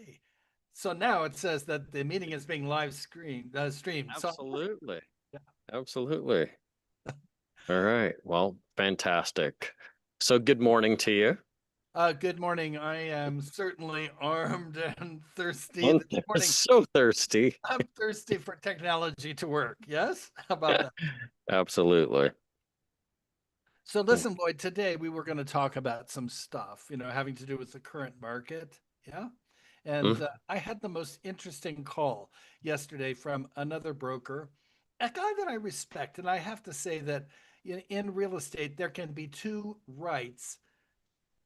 Okay. So now it says that the meeting is being streamed. So Absolutely. yeah. Absolutely. All right. Well, fantastic. So good morning to you. Good morning. I am certainly armed and thirsty I'm this morning. so thirsty. I'm thirsty for technology to work. Yes? How about that? Absolutely. So listen, Lloyd, today we were going to talk about some stuff, having to do with the current market. Yeah. And Mhm. I had the most interesting call yesterday from another broker, a guy that I respect. And I have to say that in real estate, there can be two rights,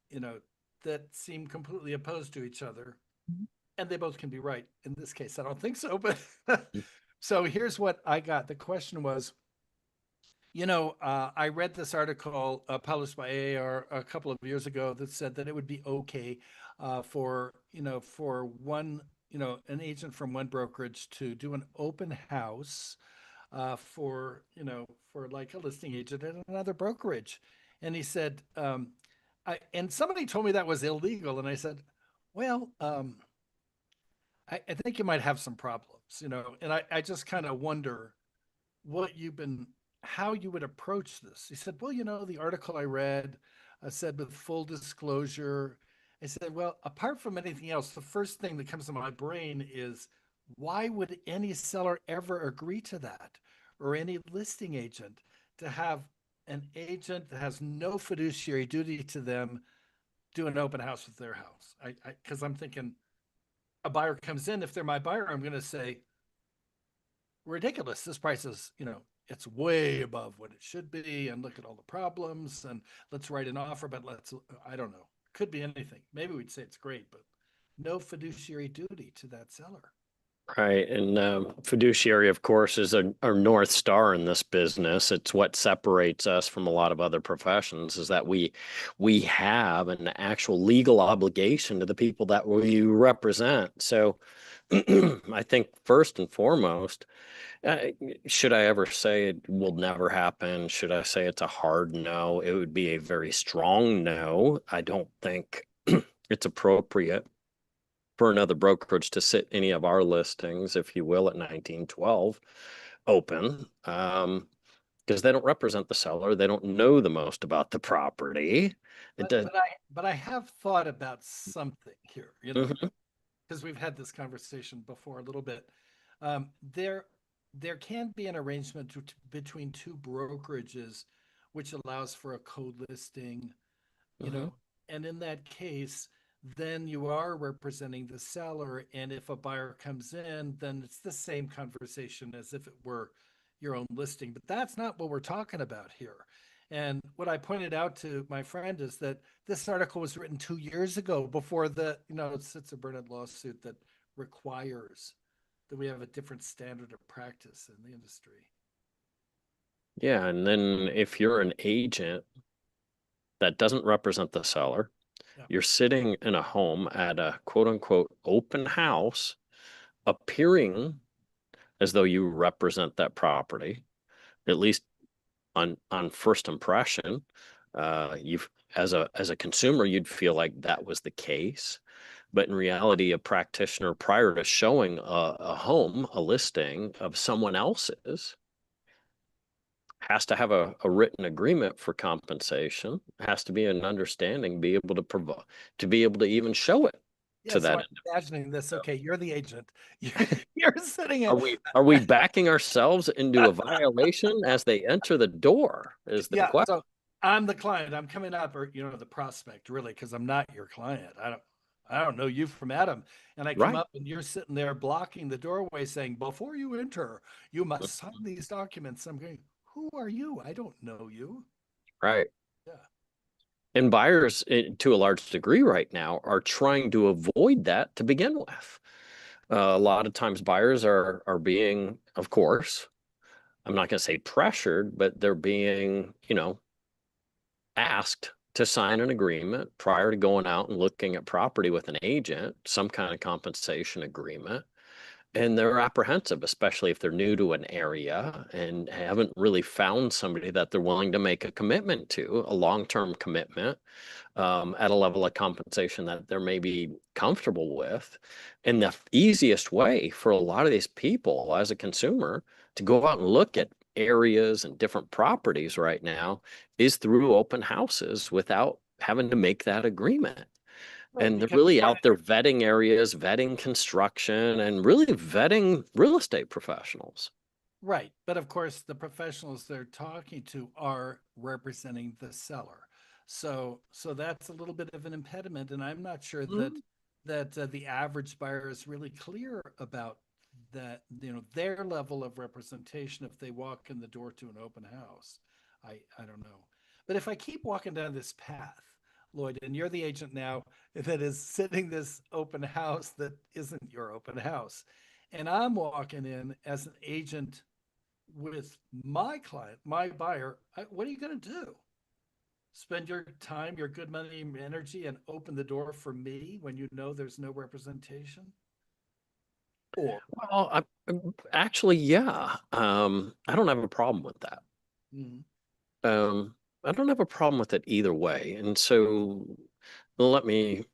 you know, that seem completely opposed to each other. And they both can be right. In this case, I don't think so. But so here's what I got. The question was, I read this article published by AAR a couple of years ago that said that it would be okay for one, an agent from one brokerage to do an open house for like a listing agent at another brokerage. And he said, and somebody told me that was illegal. And I said, well, I think you might have some problems, and I just kind of wonder what you've been how you would approach this. He said, well, the article I read said with full disclosure. I said, well, apart from anything else, the first thing that comes to my brain is why would any seller ever agree to that, or any listing agent, to have an agent that has no fiduciary duty to them do an open house with their house? Because I'm thinking a buyer comes in, if they're my buyer, I'm going to say, ridiculous. This price is, it's way above what it should be. And look at all the problems. And let's write an offer, but I don't know. Could be anything. Maybe we'd say it's great, but no fiduciary duty to that seller. Right. And fiduciary, of course, is our North Star in this business. It's what separates us from a lot of other professions, is that we have an actual legal obligation to the people that we represent. So I think first and foremost, uh, should I ever say it will never happen? Should I say it's a hard no? It would be a very strong no. I don't think it's appropriate for another brokerage to sit any of our listings, if you will, at 1912 open, because they don't represent the seller. They don't know the most about the property. It But does. but I but I have thought about something here, Mhm. because we've had this conversation before a little bit. Um, there there can be an arrangement between two brokerages which allows for a co-listing, you Mhm. know, and in that case, then you are representing the seller. And if a buyer comes in, then it's the same conversation as if it were your own listing. But that's not what we're talking about here. And what I pointed out to my friend is that this article was written 2 years ago before it's a Burnett lawsuit that requires that we have a different standard of practice in the industry. Yeah, and then if you're an agent that doesn't represent the seller, Yeah. you're sitting in a home at a quote unquote open house, appearing as though you represent that property, at least on first impression. You've as a consumer, you'd feel like that was the case, but in reality, a practitioner prior to showing a home, a listing of someone else's, has to have a written agreement for compensation, has to be an understanding, be able to provide, to be able to even show it Yeah, to so that I'm imagining this. individual. Okay, you're the agent. You're sitting Are at we backing ourselves into a violation as they enter the door? Is the yeah. question. So I'm the client. I'm coming up, or the prospect, really, because I'm not your client. I don't know you from Adam. And I come Right. up, and you're sitting there blocking the doorway, saying, "Before you enter, you must sign these documents." I'm going, "Who are you? I don't know you." Right. Yeah. And buyers, to a large degree right now, are trying to avoid that to begin with. A lot of times buyers are being, of course, I'm not going to say pressured, but they're being, asked to sign an agreement prior to going out and looking at property with an agent, some kind of compensation agreement. and they're apprehensive, especially if they're new to an area and haven't really found somebody that they're willing to make a commitment to, a long-term commitment, at a level of compensation that they're maybe comfortable with. And the easiest way for a lot of these people as a consumer to go out and look at areas and different properties right now is through open houses without having to make that agreement. Right, And they're because really out there vetting areas, vetting construction, and really vetting real estate professionals. right, but of course, the professionals they're talking to are representing the seller. So that's a little bit of an impediment, and I'm not sure that Mhm. the average buyer is really clear about that, their level of representation if they walk in the door to an open house. I don't know. But if I keep walking down this path, Lloyd, and you're the agent now that is sitting this open house that isn't your open house, and I'm walking in as an agent with my client, my buyer, what are you going to do? Spend your time, your good money, and energy, and open the door for me when you know there's no representation? Or, Well, actually, yeah. I don't have a problem with that. mm, Um, I don't have a problem with it either way. And so let me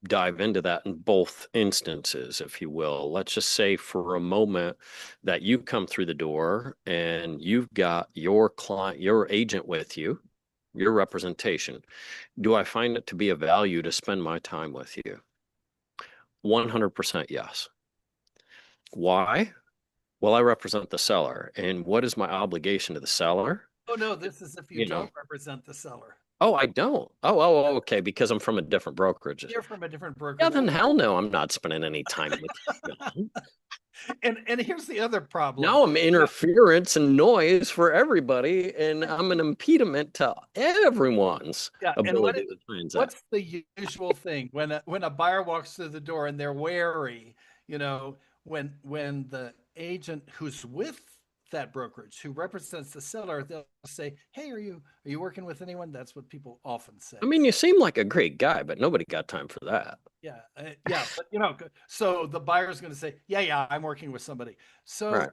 dive into that in both instances, if you will. Let's just say for a moment that you come through the door and you've got your client, your agent with you, your representation. Do I find it to be of value to spend my time with you? 100% yes. Why? Well, I represent the seller, and what is my obligation to the seller? oh no, this is if you You know, don't represent the seller. oh, I don't. Okay, because I'm from a different brokerage. You're from a different Yeah, brokerage. then hell no, I'm not spending any time with you. And here's the other problem. Now I'm interference and noise for everybody, and I'm an impediment to everyone's Yeah, and ability to transact. what's the usual thing when a buyer walks through the door and they're wary, when the agent who's with that brokerage who represents the seller, they'll say, "Hey, are you working with anyone?" That's what people often say. I mean, you seem like a great guy, but nobody got time for that. Yeah, yeah, but so the buyer's going to say, "Yeah, yeah, I'm working with somebody." Right. So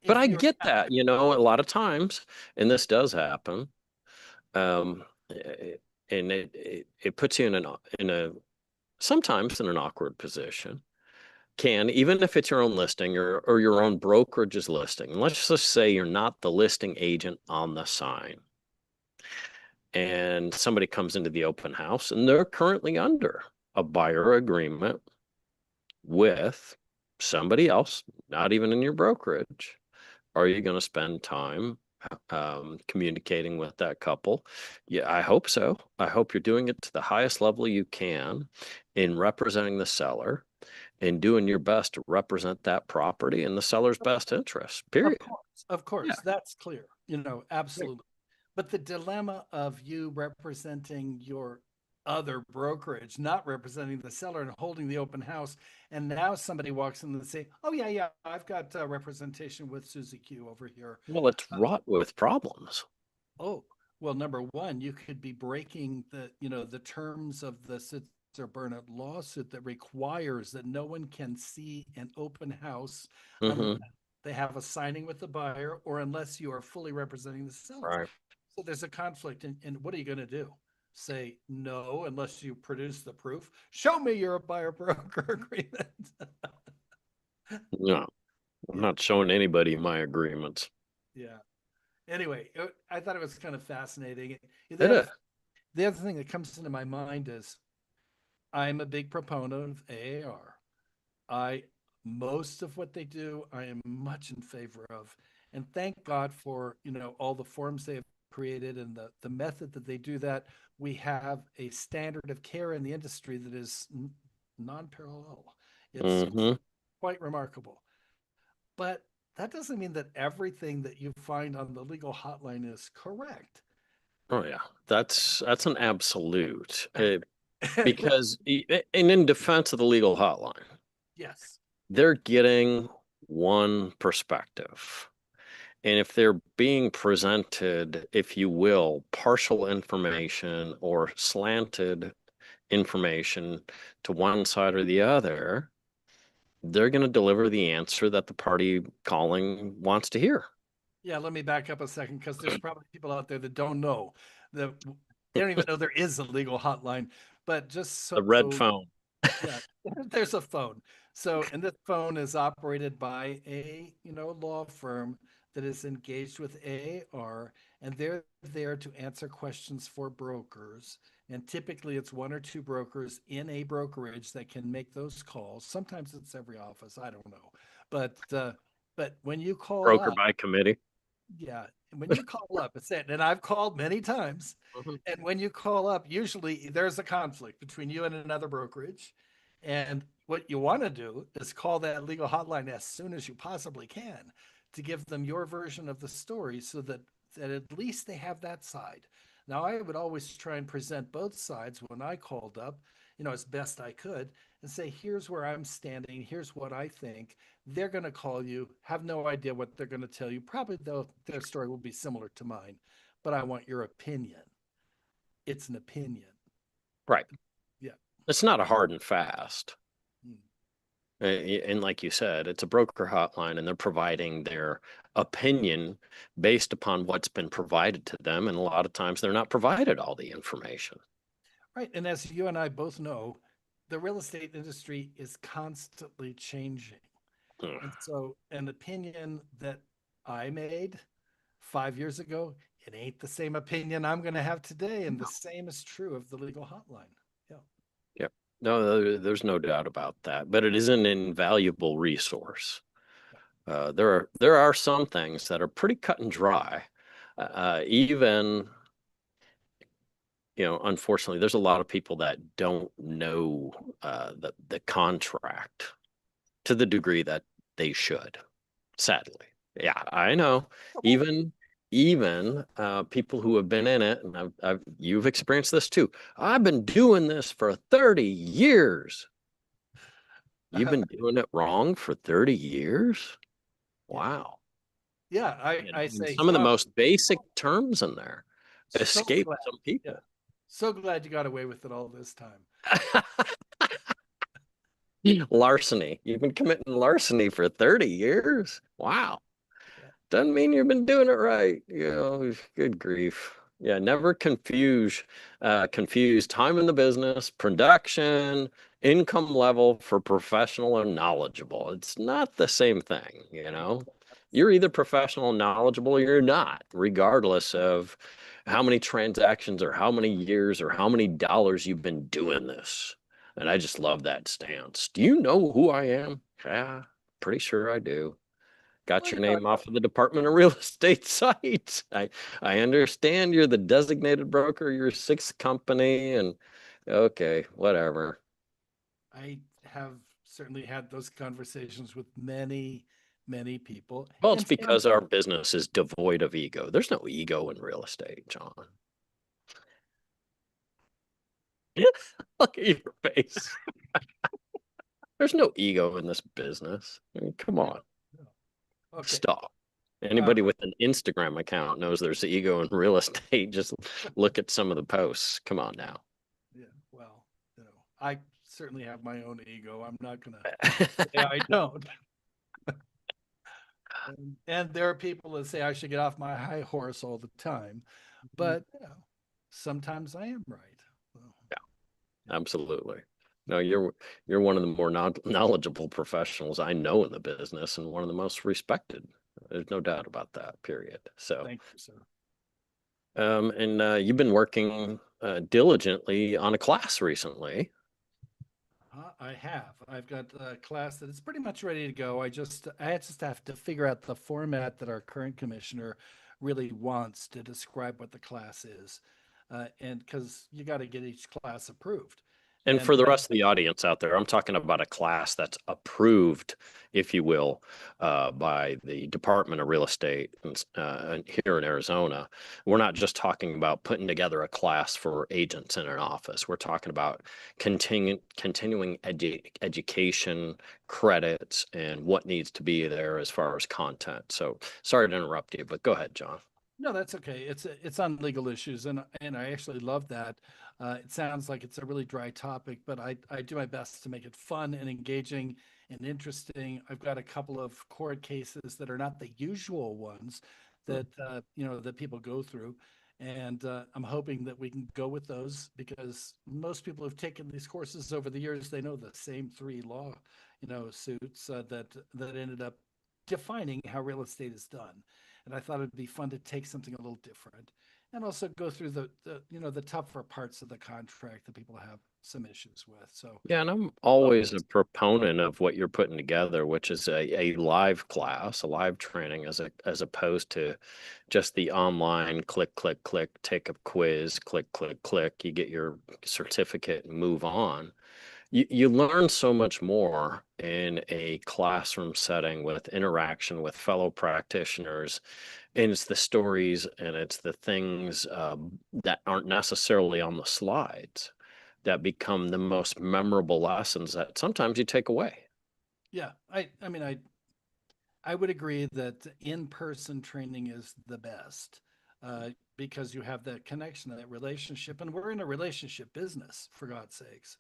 But if I you're get that, a lot of times, and this does happen, eh, and it puts you in a sometimes in an awkward position. Can, even if it's your own listing or your own brokerage's listing. Let's just say you're not the listing agent on the sign, and somebody comes into the open house and they're currently under a buyer agreement with somebody else, not even in your brokerage. Are you going to spend time communicating with that couple? Yeah, I hope so. I hope you're doing it to the highest level you can in representing the seller and doing your best to represent that property in the seller's best interest. Period. Of Yeah. course, that's clear, Right. absolutely. But the dilemma of you representing your other brokerage, not representing the seller and holding the open house, and now somebody walks in and say, "Oh yeah, yeah, I've got representation with Suzy Q over here." Well, it's wrought with problems. Oh, well, number one, you could be breaking the terms of the Sitzer Burnett lawsuit that requires that no one can see an open house unless Hmm. they have a signing with the buyer or unless you are fully representing the seller. Right. So there's a conflict, and what are you going to do? Say no unless you produce the proof. Show me your buyer broker agreement. No, I'm Yeah, not showing anybody my agreements. yeah. Anyway, I thought it was kind of fascinating. It is. The other thing that comes into my mind is I'm a big proponent of AAR. I Most of what they do, I am much in favor of, and thank God for all the forms they have created and the method that they do that. We have a standard of care in the industry that is non-parallel. It's Hmm. quite remarkable, but that doesn't mean that everything that you find on the legal hotline is correct. Oh yeah, that's an absolute. Because and in defense of the legal hotline, Yes. they're getting one perspective. And if they're being presented, if you will, partial information or slanted information to one side or the other, they're going to deliver the answer that the party calling wants to hear. Yeah, let me back up a second because there's probably people out there that don't know that they don't even know there is a legal hotline. But just The red so phone. yeah, there's a phone. So, and this phone is operated by a, law firm that is engaged with AAR, and they're there to answer questions for brokers. And typically it's one or two brokers in a brokerage that can make those calls. Sometimes it's every office, I don't know. But when you call Broker up, by committee. yeah, when you call up, it's it. And I've called many times. Mhm. And when you call up, usually there's a conflict between you and another brokerage. And what you want to do is call that legal hotline as soon as you possibly can to give them your version of the story so that at least they have that side. Now, I would always try and present both sides when I called up, as best I could, and say, here's where I'm standing, here's what I think. They're going to call you, have no idea what they're going to tell you. Probably though their story will be similar to mine, but I want your opinion. It's an opinion. Right. Yeah. It's not a hard and fast. Mm. And like you said, it's a broker hotline and they're providing their opinion based upon what's been provided to them. And a lot of times they're not provided all the information. Right. And as you and I both know, the real estate industry is constantly changing. Hmm. And so an opinion that I made 5 years ago, it ain't the same opinion I'm going to have today. And the same is true of the legal hotline. Yeah. Yep. No, there's no doubt about that. But it is an invaluable resource. There are some things that are pretty cut and dry. Even, unfortunately, there's a lot of people that don't know the contract to the degree that they should. Sadly, yeah, I know. Even people who have been in it, and you've experienced this too. I've been doing this for 30 years. You've been doing it wrong for 30 years? Yeah. Wow. Yeah. I And say, some of the most basic terms in there so escape glad. some Yeah. people. So glad you got away with it all this time. Larceny. You've been committing larceny for 30 years? Wow. Yeah. Doesn't mean you've been doing it right. Good grief. Yeah, never confuse time in the business, production, income level for professional and knowledgeable. It's not the same thing. You're either professional and knowledgeable or you're not, regardless of how many transactions or how many years or how many dollars you've been doing this. And I just love that stance. Do you know who I am? Yeah, pretty sure I do. Got Well, your name off of the Department of Real Estate site. I understand you're the designated broker, your sixth company, and okay, whatever. I have certainly had those conversations with many, many people. Well, it's And because our business is devoid of ego. There's no ego in real estate, John. Look at your face. There's no ego in this business. I mean, come on, okay. stop. Uh, Anybody with an Instagram account knows there's ego in real estate. Just look at some of the posts. Come on now. yeah, well, I certainly have my own ego. I'm not gonna say I don't. And there are people that say I should get off my high horse all the time, but sometimes I am right. So, Absolutely. No, you're one of the more knowledgeable professionals I know in the business and one of the most respected. There's no doubt about that, period. So, thank you, sir. and you've been working diligently on a class recently. I have. I've got a class that is pretty much ready to go. I just have to figure out the format that our current commissioner really wants to describe what the class is, and because you got to get each class approved. And And for the rest of the audience out there, I'm talking about a class that's approved, if you will, by the Department of Real Estate here in Arizona. We're not just talking about putting together a class for agents in an office. We're talking about continuing education, credits, and what needs to be there as far as content. So sorry to interrupt you, but go ahead, John. no, that's okay. It's on legal issues, and I actually love that. It sounds like it's a really dry topic, but I do my best to make it fun and engaging, and interesting. I've got a couple of court cases that are not the usual ones that that people go through, and I'm hoping that we can go with those because most people who've taken these courses over the years, they know the same three law suits that ended up defining how real estate is done. And I thought it'd be fun to take something a little different and also go through the tougher parts of the contract that people have some issues with. So Yeah, and I'm always a proponent of what you're putting together, which is a live class, a live training, as opposed to just the online click, click, click, take a quiz, click, click, click, you get your certificate and move on. You learn so much more in a classroom setting with interaction with fellow practitioners, and it's the stories and it's the things that aren't necessarily on the slides that become the most memorable lessons that sometimes you take away. yeah, I mean I would agree that in-person training is the best because you have that connection, that relationship, and we're in a relationship business, for God's sakes.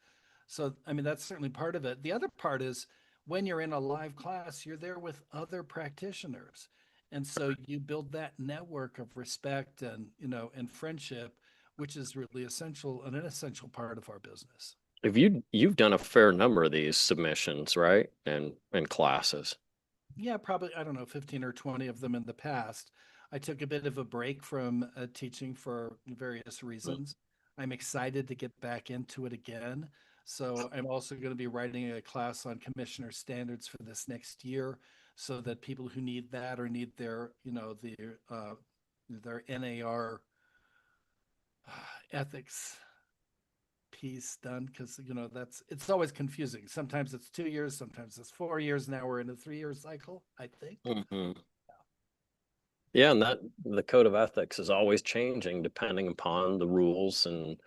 So, I mean, that's certainly part of it. The other part is when you're in a live class, you're there with other practitioners. And so you build that network of respect and, and friendship, which is really essential, an essential part of our business. If you've done a fair number of these submissions, right? And classes. Yeah, probably, I don't know, 15 or 20 of them in the past. I took a bit of a break from teaching for various Mm. reasons. I'm excited to get back into it again. So I'm also going to be writing a class on commissioner standards for this next year so that people who need that or need their, their NAR ethics piece done because that's it's always confusing. Sometimes it's 2 years, sometimes it's 4 years. Now we're in a 3-year cycle, I think. Mhm. Yeah, and that the code of ethics is always changing depending upon the rules and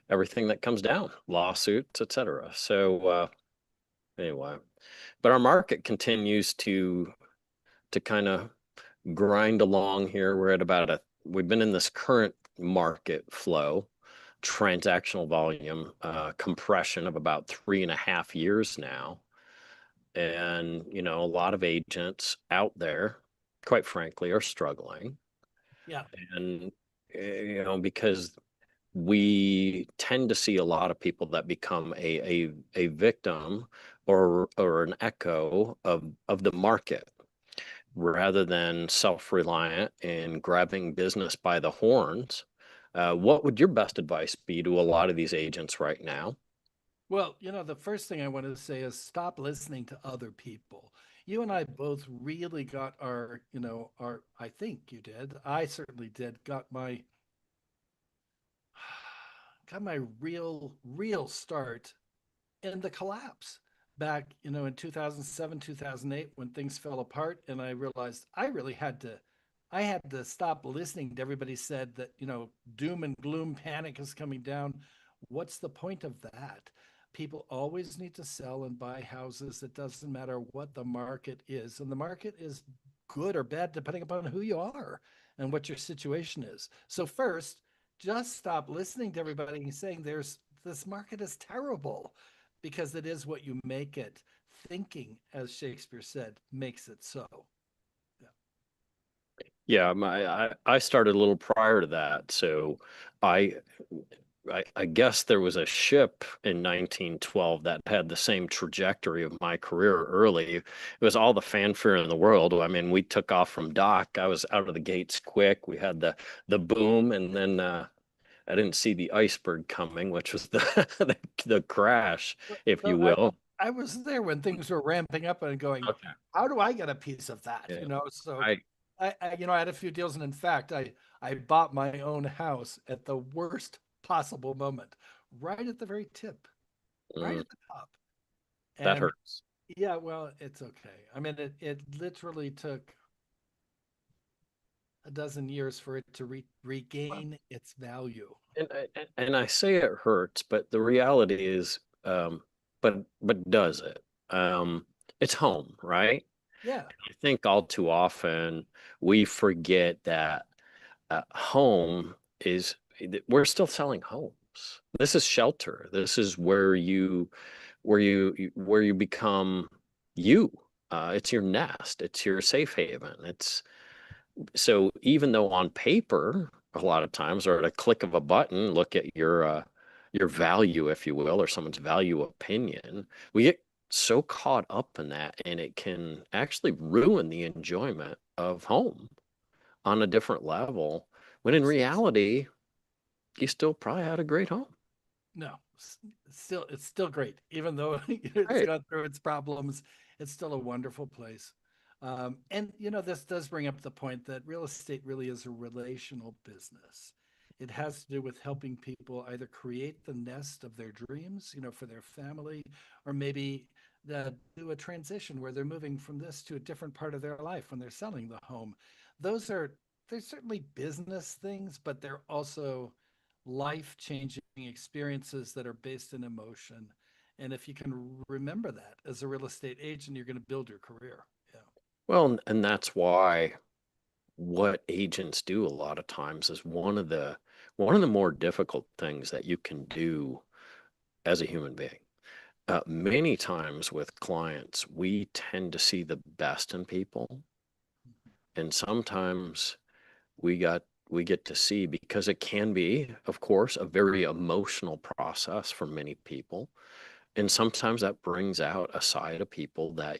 everything that comes down, lawsuits, etc. So anyway, but our market continues to kind of grind along here. We're at about we've been in this current market flow, transactional volume compression of about 3.5 years now. And, a lot of agents out there, quite frankly, are struggling. Yeah. And, because we tend to see a lot of people that become a victim or an echo of the market rather than self-reliant and grabbing business by the horns. What would your best advice be to a lot of these agents right now? Well, the first thing I want to say is stop listening to other people. You and I both really got I think you did. I certainly did. Got my real start in the collapse back, in 2007, 2008 when things fell apart and I realized I had to stop listening to everybody said that, doom and gloom panic is coming down. What's the point of that? People always need to sell and buy houses. It doesn't matter what the market is. And the market is good or bad depending upon who you are and what your situation is. So first, just stop listening to everybody and saying this market is terrible because it is what you make it. Thinking, as Shakespeare said, makes it so. Yeah. Yeah, I started a little prior to that, so I I guess there was a ship in 1912 that had the same trajectory of my career early. It was all the fanfare in the world. I mean, we took off from dock. I was out of the gates quick. We had the boom, and then I didn't see the iceberg coming, which was the the crash, if you So I, will. I was there when things were ramping up and going, Okay. how do I get a piece of that? Yeah. So I I had a few deals, and in fact, I bought my own house at the worst possible moment, right at the very tip, right mm, at the top. that And hurts. yeah, well, it's okay. I mean, it literally took a dozen years for it to regain its value. And I say it hurts, but the reality is, but does it? It's home, right? Yeah, I think all too often we forget that home is, we're still selling homes. This is shelter. This is where you become. you. It's your nest. It's your safe haven. It's so even though on paper, a lot of times, or at a click of a button, look at your value, if you will, or someone's value opinion, we get so caught up in that, and it can actually ruin the enjoyment of home on a different level. When in reality, you still probably had a great home. No, it's still great, even though it's Right. gone through its problems. It's still a wonderful place. And this does bring up the point that real estate really is a relational business. It has to do with helping people either create the nest of their dreams, for their family, or maybe do a transition where they're moving from this to a different part of their life when they're selling the home. They're certainly business things, but they're also life changing experiences that are based in emotion. And if you can remember that as a real estate agent, you're going to build your career. Yeah. Well, and that's why what agents do a lot of times is one of the more difficult things that you can do as a human being. Many times with clients, we tend to see the best in people, and sometimes we got we get to see, because it can be, of course, a very emotional process for many people, and sometimes that brings out a side of people that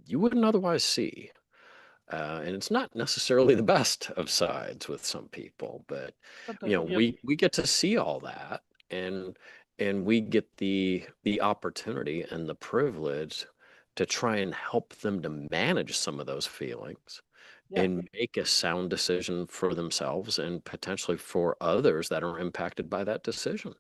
you wouldn't otherwise see. And it's not necessarily the best of sides with some people, but Yep. we get to see all that, and we get the opportunity and the privilege to try and help them to manage some of those feelings Yeah. and make a sound decision for themselves and potentially for others that are impacted by that decision.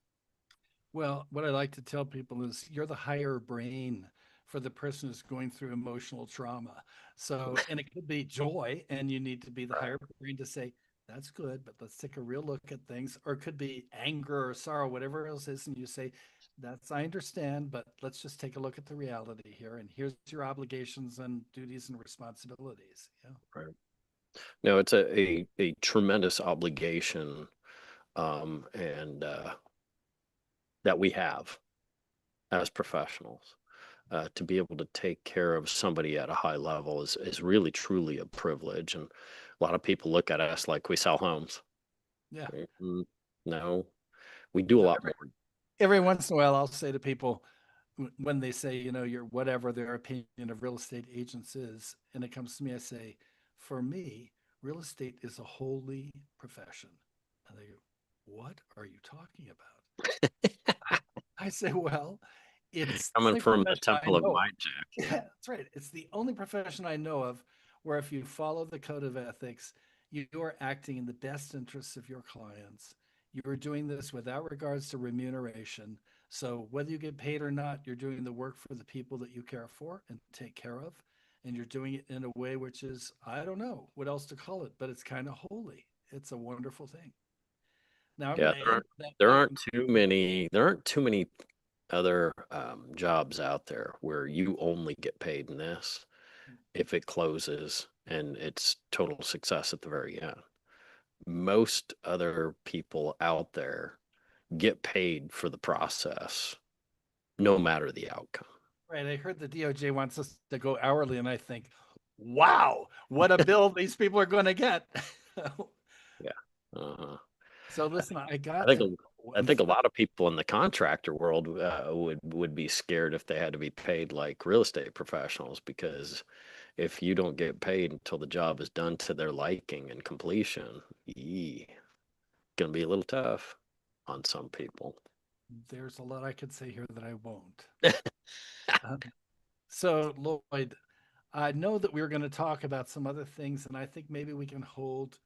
Well, what I like to tell people is you're the higher brain for the person who's going through emotional trauma. So, and it could be joy, and you need to be the Right. higher brain to say, that's good, but let's take a real look at things. Or it could be anger or sorrow, whatever else is. And you say, I understand, but let's just take a look at the reality here. And here's your obligations and duties and responsibilities. Yeah. Right. No, it's a tremendous obligation, and that we have as professionals. To be able to take care of somebody at a high level is really truly a privilege, and a lot of people look at us like we sell homes. Yeah. Mm, no, we do a So lot more. every once in a while, I'll say to people when they say, you're whatever their opinion of real estate agents is, and it comes to me, I say, for me, real estate is a holy profession. And they go, what are you talking about? I say, well, it's the Coming only from the profession I temple of know of. Mind Jack. Yeah, that's right. It's the only profession I know of where if you follow the code of ethics, you are acting in the best interests of your clients. You are doing this without regards to remuneration. So whether you get paid or not, you're doing the work for the people that you care for and take care of. And you're doing it in a way which is, I don't know what else to call it, but it's kind of holy. It's a wonderful thing. Now I'm going Yeah, to end that there note. aren't too many other jobs out there where you only get paid in this if it closes and it's total success at the very end. Most other people out there get paid for the process, no matter the outcome. Right. I heard the DOJ wants us to go hourly, and I think, wow, what a bill these people are going to get. Yeah. Uh-huh. So listen, I I got think to a- go. I think a lot of people in the contractor world would be scared if they had to be paid like real estate professionals, because if you don't get paid until the job is done to their liking and completion, gonna be a little tough on some people. There's a lot I could say here that I won't. Um, so Lloyd, I know that we were going to talk about some other things, and I think maybe we can hold,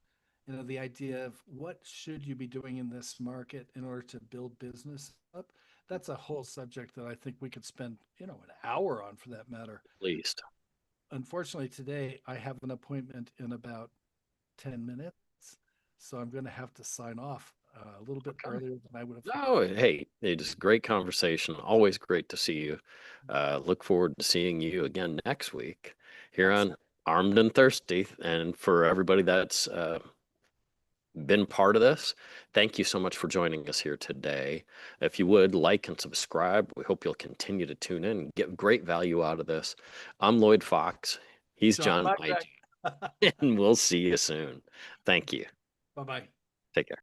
the idea of what should you be doing in this market in order to build business up. That's a whole subject that I think we could spend, an hour on for that matter. At least. Unfortunately, today I have an appointment in about 10 minutes, so I'm going to have to sign off a little bit Okay. earlier than I would have No, hey, it is great conversation. Always great to see you. Look forward to seeing you again next week here thought. on Armed and Thirsty. And for everybody that's been part of this, thank you so much for joining us here today. If you would like and subscribe, we hope you'll continue to tune in and get great value out of this. I'm Lloyd Fox. He's John Mike Hyde, and we'll see you soon. Thank you. Bye-bye. Take care.